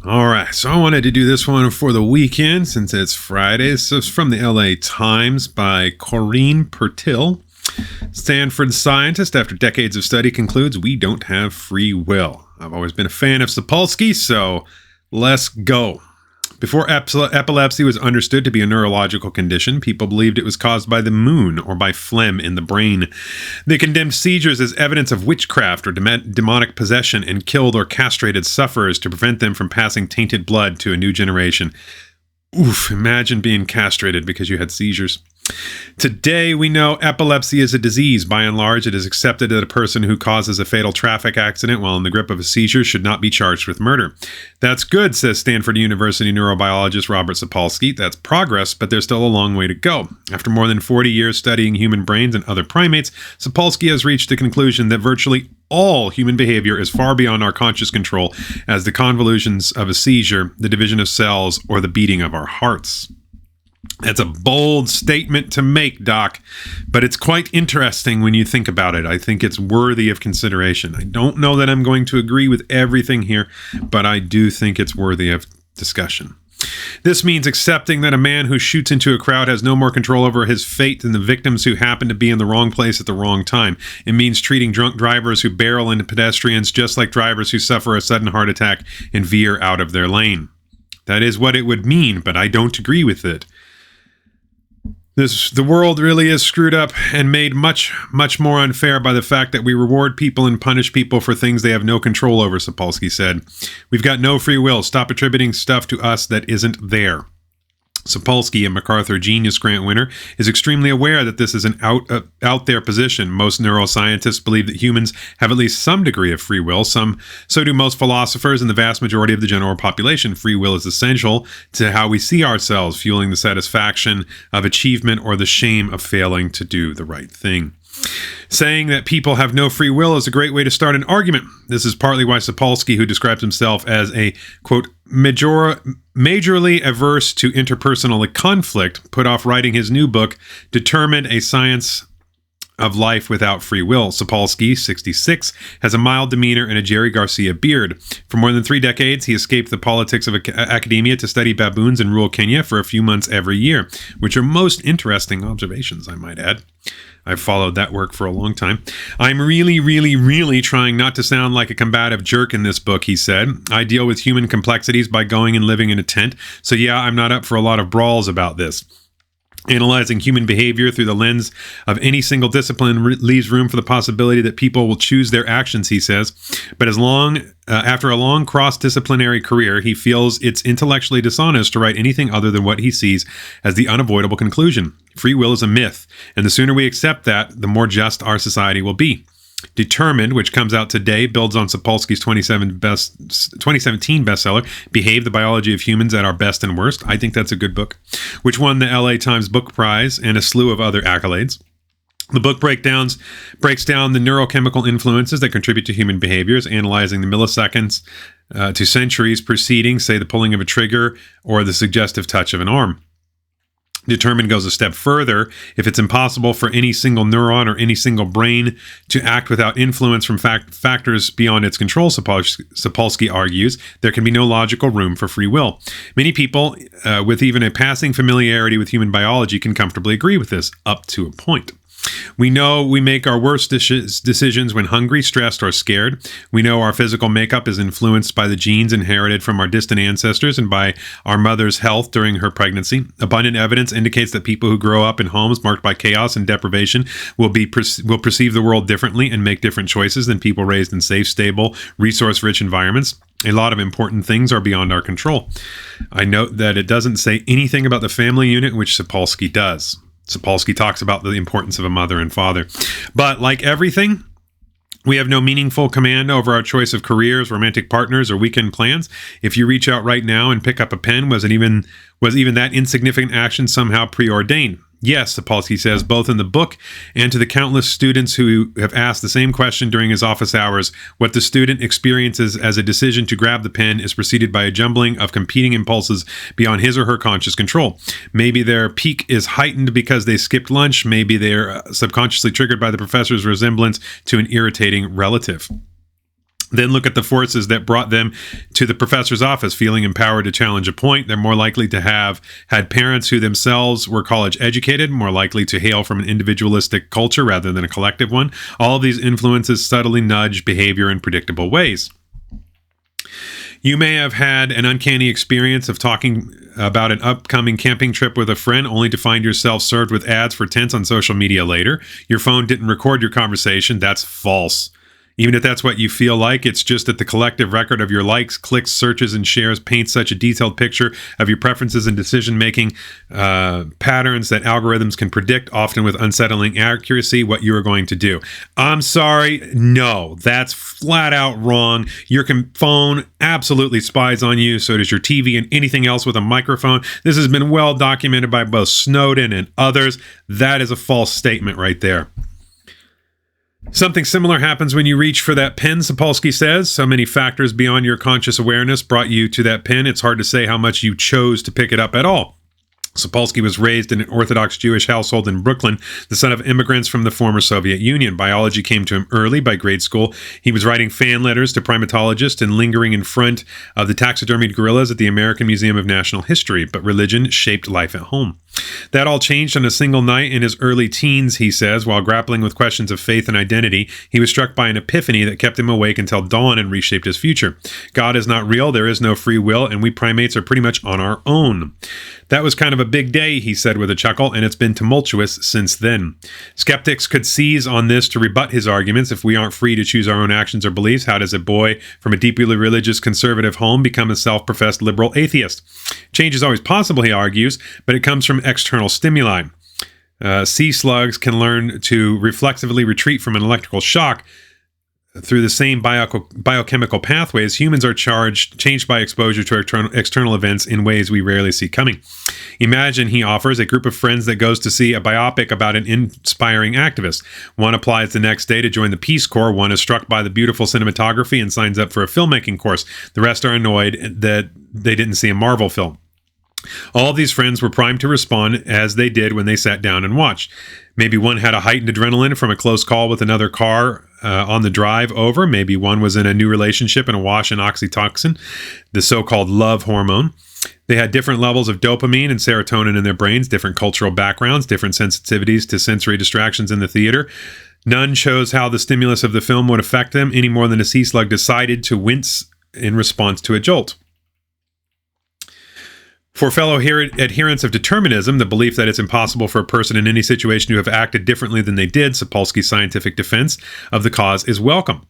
All right, so I wanted to do this one for the weekend since it's Friday. So it's from the LA Times by Corinne Pertil. Stanford scientist, after decades of study, concludes we don't have free will. I've always been a fan of Sapolsky, so let's go. Before epilepsy was understood to be a neurological condition, people believed it was caused by the moon or by phlegm in the brain. They condemned seizures as evidence of witchcraft or demonic possession and killed or castrated sufferers to prevent them from passing tainted blood to a new generation. Oof, imagine being castrated because you had seizures. Today, we know epilepsy is a disease. By and large, it is accepted that a person who causes a fatal traffic accident while in the grip of a seizure should not be charged with murder. That's good, says Stanford University neurobiologist Robert Sapolsky. That's progress, but there's still a long way to go. After more than 40 years studying human brains and other primates, Sapolsky has reached the conclusion that virtually all human behavior is far beyond our conscious control, as the convolutions of a seizure, the division of cells, or the beating of our hearts. That's a bold statement to make, Doc, but it's quite interesting when you think about it. I think it's worthy of consideration. I don't know that I'm going to agree with everything here, but I do think it's worthy of discussion. This means accepting that a man who shoots into a crowd has no more control over his fate than the victims who happen to be in the wrong place at the wrong time. It means treating drunk drivers who barrel into pedestrians just like drivers who suffer a sudden heart attack and veer out of their lane. That is what it would mean, but I don't agree with it. The world really is screwed up and made much, much more unfair by the fact that we reward people and punish people for things they have no control over, Sapolsky said. We've got no free will. Stop attributing stuff to us that isn't there. Sapolsky, a MacArthur Genius Grant winner, is extremely aware that this is an out there position. Most neuroscientists believe that humans have at least some degree of free will. So do most philosophers and the vast majority of the general population. Free will is essential to how we see ourselves, fueling the satisfaction of achievement or the shame of failing to do the right thing. Saying that people have no free will is a great way to start an argument. This is partly why Sapolsky, who describes himself as a, quote, majorly averse to interpersonal conflict, put off writing his new book, Determined: A Science of Life Without Free Will. Sapolsky, 66, has a mild demeanor and a Jerry Garcia beard. For more than 3 decades, he escaped the politics of academia to study baboons in rural Kenya for a few months every year, which are most interesting observations, I might add. I've followed that work for a long time. I'm really trying not to sound like a combative jerk in this book, he said. I deal with human complexities by going and living in a tent, so yeah, I'm not up for a lot of brawls about this. Analyzing human behavior through the lens of any single discipline leaves room for the possibility that people will choose their actions, he says. But after a long cross-disciplinary career, he feels it's intellectually dishonest to write anything other than what he sees as the unavoidable conclusion. Free will is a myth, and the sooner we accept that, the more just our society will be. Determined, which comes out today, builds on Sapolsky's 2017 bestseller, Behave: The Biology of Humans at Our Best and Worst. I think that's a good book, which won the LA Times Book Prize and a slew of other accolades. The book breaks down the neurochemical influences that contribute to human behaviors, analyzing the milliseconds to centuries preceding, say, the pulling of a trigger or the suggestive touch of an arm. Determined goes a step further. If it's impossible for any single neuron or any single brain to act without influence from factors beyond its control, Sapolsky argues, there can be no logical room for free will. Many people, with even a passing familiarity with human biology, can comfortably agree with this, up to a point. We know we make our worst decisions when hungry, stressed, or scared. We know our physical makeup is influenced by the genes inherited from our distant ancestors and by our mother's health during her pregnancy. Abundant evidence indicates that people who grow up in homes marked by chaos and deprivation will perceive the world differently and make different choices than people raised in safe, stable, resource-rich environments. A lot of important things are beyond our control. I note that it doesn't say anything about the family unit, which Sapolsky does. Sapolsky talks about the importance of a mother and father. But like everything, we have no meaningful command over our choice of careers, romantic partners, or weekend plans. If you reach out right now and pick up a pen, was even that insignificant action somehow preordained? Yes, Sapolsky says, both in the book and to the countless students who have asked the same question during his office hours. What the student experiences as a decision to grab the pen is preceded by a jumbling of competing impulses beyond his or her conscious control. Maybe their peak is heightened because they skipped lunch. Maybe they're subconsciously triggered by the professor's resemblance to an irritating relative. Then look at the forces that brought them to the professor's office, feeling empowered to challenge a point. They're more likely to have had parents who themselves were college educated, more likely to hail from an individualistic culture rather than a collective one. All of these influences subtly nudge behavior in predictable ways. You may have had an uncanny experience of talking about an upcoming camping trip with a friend only to find yourself served with ads for tents on social media later. Your phone didn't record your conversation. That's false. Even if that's what you feel like, it's just that the collective record of your likes, clicks, searches, and shares paints such a detailed picture of your preferences and decision-making patterns that algorithms can predict, often with unsettling accuracy, what you are going to do. I'm sorry, no, that's flat out wrong. Your phone absolutely spies on you, so does your TV and anything else with a microphone. This has been well documented by both Snowden and others. That is a false statement right there. Something similar happens when you reach for that pen, Sapolsky says. So many factors beyond your conscious awareness brought you to that pen, it's hard to say how much you chose to pick it up at all. Sapolsky was raised in an Orthodox Jewish household in Brooklyn, the son of immigrants from the former Soviet Union. Biology came to him early. By grade school, he was writing fan letters to primatologists and lingering in front of the taxidermied gorillas at the American Museum of National History, but religion shaped life at home. That all changed on a single night in his early teens, he says. While grappling with questions of faith and identity, he was struck by an epiphany that kept him awake until dawn and reshaped his future. God is not real, there is no free will, and we primates are pretty much on our own. That was kind of a big day, he said with a chuckle, and it's been tumultuous since then. Skeptics could seize on this to rebut his arguments. If we aren't free to choose our own actions or beliefs, how does a boy from a deeply religious conservative home become a self-professed liberal atheist? Change is always possible, he argues, but it comes from external stimuli. Sea slugs can learn to reflexively retreat from an electrical shock through the same biochemical pathways. Humans are changed by exposure to external events in ways we rarely see coming. Imagine, he offers, a group of friends that goes to see a biopic about an inspiring activist. One applies the next day to join the Peace Corps. One is struck by the beautiful cinematography and signs up for a filmmaking course. The rest are annoyed that they didn't see a Marvel film. All of these friends were primed to respond as they did when they sat down and watched. Maybe one had a heightened adrenaline from a close call with another car on the drive over. Maybe one was in a new relationship and awash in oxytocin, the so-called love hormone. They had different levels of dopamine and serotonin in their brains, different cultural backgrounds, different sensitivities to sensory distractions in the theater. None chose how the stimulus of the film would affect them any more than a sea slug decided to wince in response to a jolt. For fellow adherents of determinism, the belief that it's impossible for a person in any situation to have acted differently than they did, Sapolsky's scientific defense of the cause is welcome.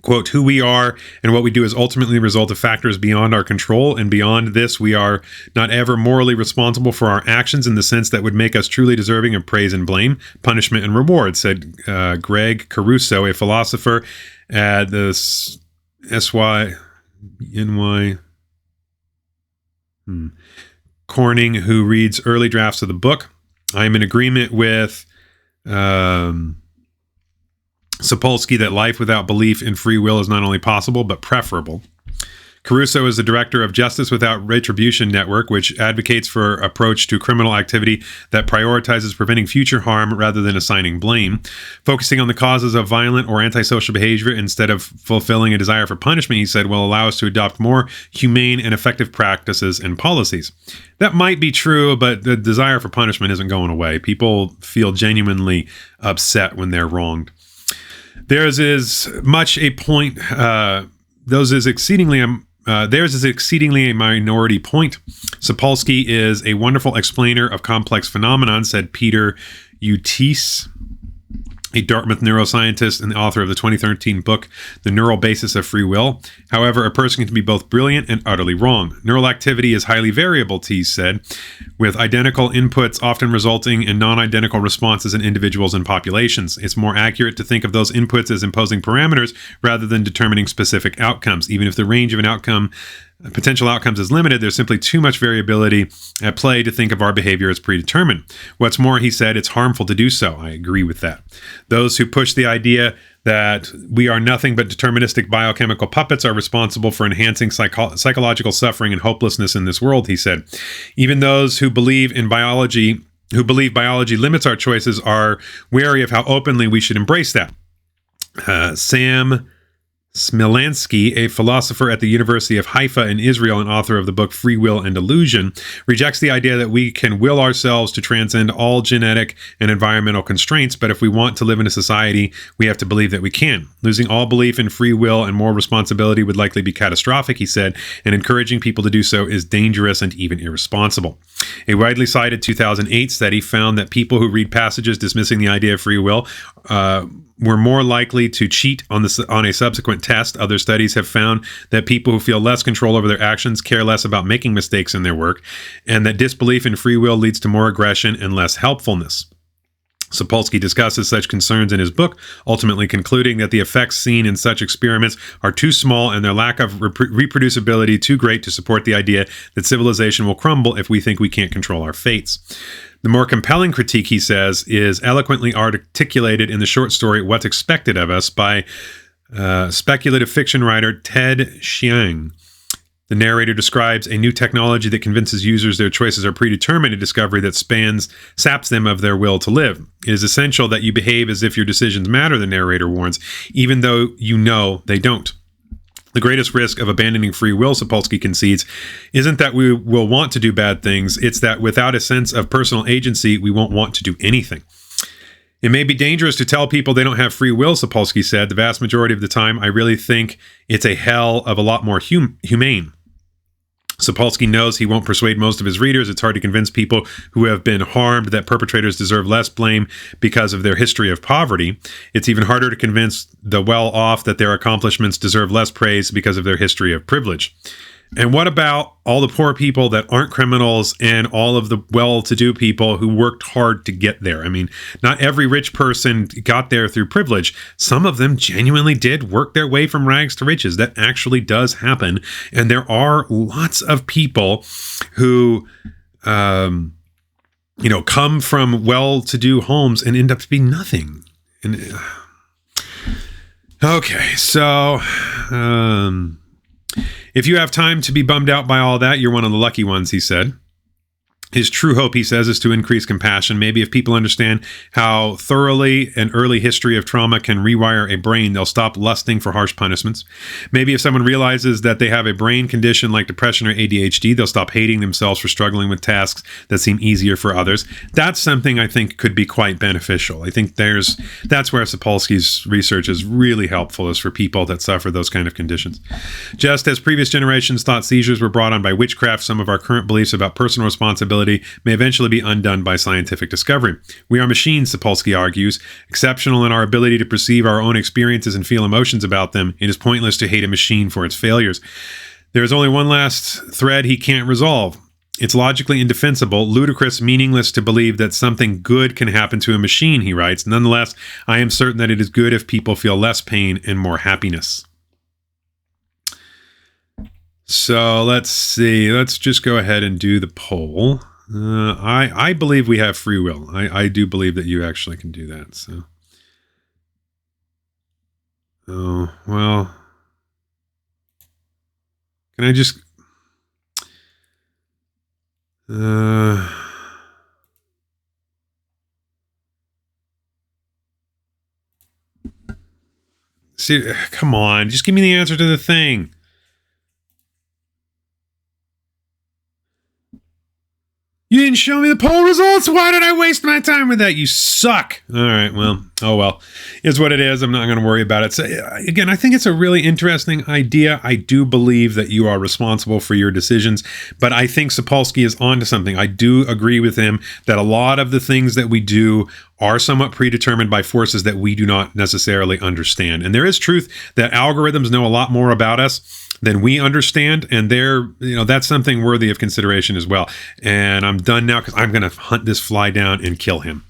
Quote, who we are and what we do is ultimately the result of factors beyond our control, and beyond this, we are not ever morally responsible for our actions in the sense that would make us truly deserving of praise and blame, punishment and reward, said Greg Caruso, a philosopher at the SYNY Corning, who reads early drafts of the book. I am in agreement with Sapolsky that life without belief in free will is not only possible, but preferable. Caruso is the director of Justice Without Retribution Network, which advocates for an approach to criminal activity that prioritizes preventing future harm rather than assigning blame. Focusing on the causes of violent or antisocial behavior instead of fulfilling a desire for punishment, he said, will allow us to adopt more humane and effective practices and policies. That might be true, but the desire for punishment isn't going away. People feel genuinely upset when they're wronged. Theirs is exceedingly a minority point. Sapolsky is a wonderful explainer of complex phenomenon, said Peter Utise, a Dartmouth neuroscientist and the author of the 2013 book, The Neural Basis of Free Will. However, a person can be both brilliant and utterly wrong. Neural activity is highly variable, Tease said, with identical inputs often resulting in non-identical responses in individuals and populations. It's more accurate to think of those inputs as imposing parameters rather than determining specific outcomes. Even if the range of potential outcomes is limited, there's simply too much variability at play to think of our behavior as predetermined. What's more, he said, it's harmful to do so. I agree with that. Those who push the idea that we are nothing but deterministic biochemical puppets are responsible for enhancing psychological suffering and hopelessness in this world, he said. Even those who believe biology limits our choices are wary of how openly we should embrace that. Sam Smilansky, a philosopher at the University of Haifa in Israel and author of the book Free Will and Illusion, rejects the idea that we can will ourselves to transcend all genetic and environmental constraints, but if we want to live in a society, we have to believe that we can. Losing all belief in free will and moral responsibility would likely be catastrophic, he said, and encouraging people to do so is dangerous and even irresponsible. A widely cited 2008 study found that people who read passages dismissing the idea of free will were more likely to cheat on a subsequent test. Other studies have found that people who feel less control over their actions care less about making mistakes in their work, and that disbelief in free will leads to more aggression and less helpfulness. Sapolsky discusses such concerns in his book, ultimately concluding that the effects seen in such experiments are too small and their lack of reproducibility too great to support the idea that civilization will crumble if we think we can't control our fates. The more compelling critique, he says, is eloquently articulated in the short story What's Expected of Us by speculative fiction writer Ted Chiang. The narrator describes a new technology that convinces users their choices are predetermined, a discovery that saps them of their will to live. It is essential that you behave as if your decisions matter, the narrator warns, even though you know they don't. The greatest risk of abandoning free will, Sapolsky concedes, isn't that we will want to do bad things, it's that without a sense of personal agency, we won't want to do anything. It may be dangerous to tell people they don't have free will, Sapolsky said. The vast majority of the time, I really think it's a hell of a lot more humane. Sapolsky knows he won't persuade most of his readers. It's hard to convince people who have been harmed that perpetrators deserve less blame because of their history of poverty. It's even harder to convince the well-off that their accomplishments deserve less praise because of their history of privilege. And what about all the poor people that aren't criminals and all of the well-to-do people who worked hard to get there? I mean, not every rich person got there through privilege. Some of them genuinely did work their way from rags to riches. That actually does happen. And there are lots of people who, come from well-to-do homes and end up to be nothing. And okay, so... if you have time to be bummed out by all that, you're one of the lucky ones, he said. His true hope, he says, is to increase compassion. Maybe if people understand how thoroughly an early history of trauma can rewire a brain, they'll stop lusting for harsh punishments. Maybe if someone realizes that they have a brain condition like depression or ADHD, they'll stop hating themselves for struggling with tasks that seem easier for others. That's something I think could be quite beneficial. I think that's where Sapolsky's research is really helpful, is for people that suffer those kind of conditions. Just as previous generations thought seizures were brought on by witchcraft, some of our current beliefs about personal responsibility may eventually be undone by scientific discovery. We are machines, Sapolsky argues, exceptional in our ability to perceive our own experiences and feel emotions about them. It is pointless to hate a machine for its failures. There is only one last thread he can't resolve. It's logically indefensible, ludicrous, meaningless to believe that something good can happen to a machine, he writes. Nonetheless, I am certain that it is good if people feel less pain and more happiness. So let's see. Let's just go ahead and do the poll. I believe we have free will. I do believe that you actually can do that. So, oh, well, can I just, see, come on, just give me the answer to the thing. You didn't show me the poll results? Why did I waste my time with that? You suck. All right, well, oh well. It's what it is. I'm not going to worry about it. So, again, I think it's a really interesting idea. I do believe that you are responsible for your decisions, but I think Sapolsky is onto something. I do agree with him that a lot of the things that we do are somewhat predetermined by forces that we do not necessarily understand. And there is truth that algorithms know a lot more about us than we understand, and that's something worthy of consideration as well. And I'm done now because I'm going to hunt this fly down and kill him.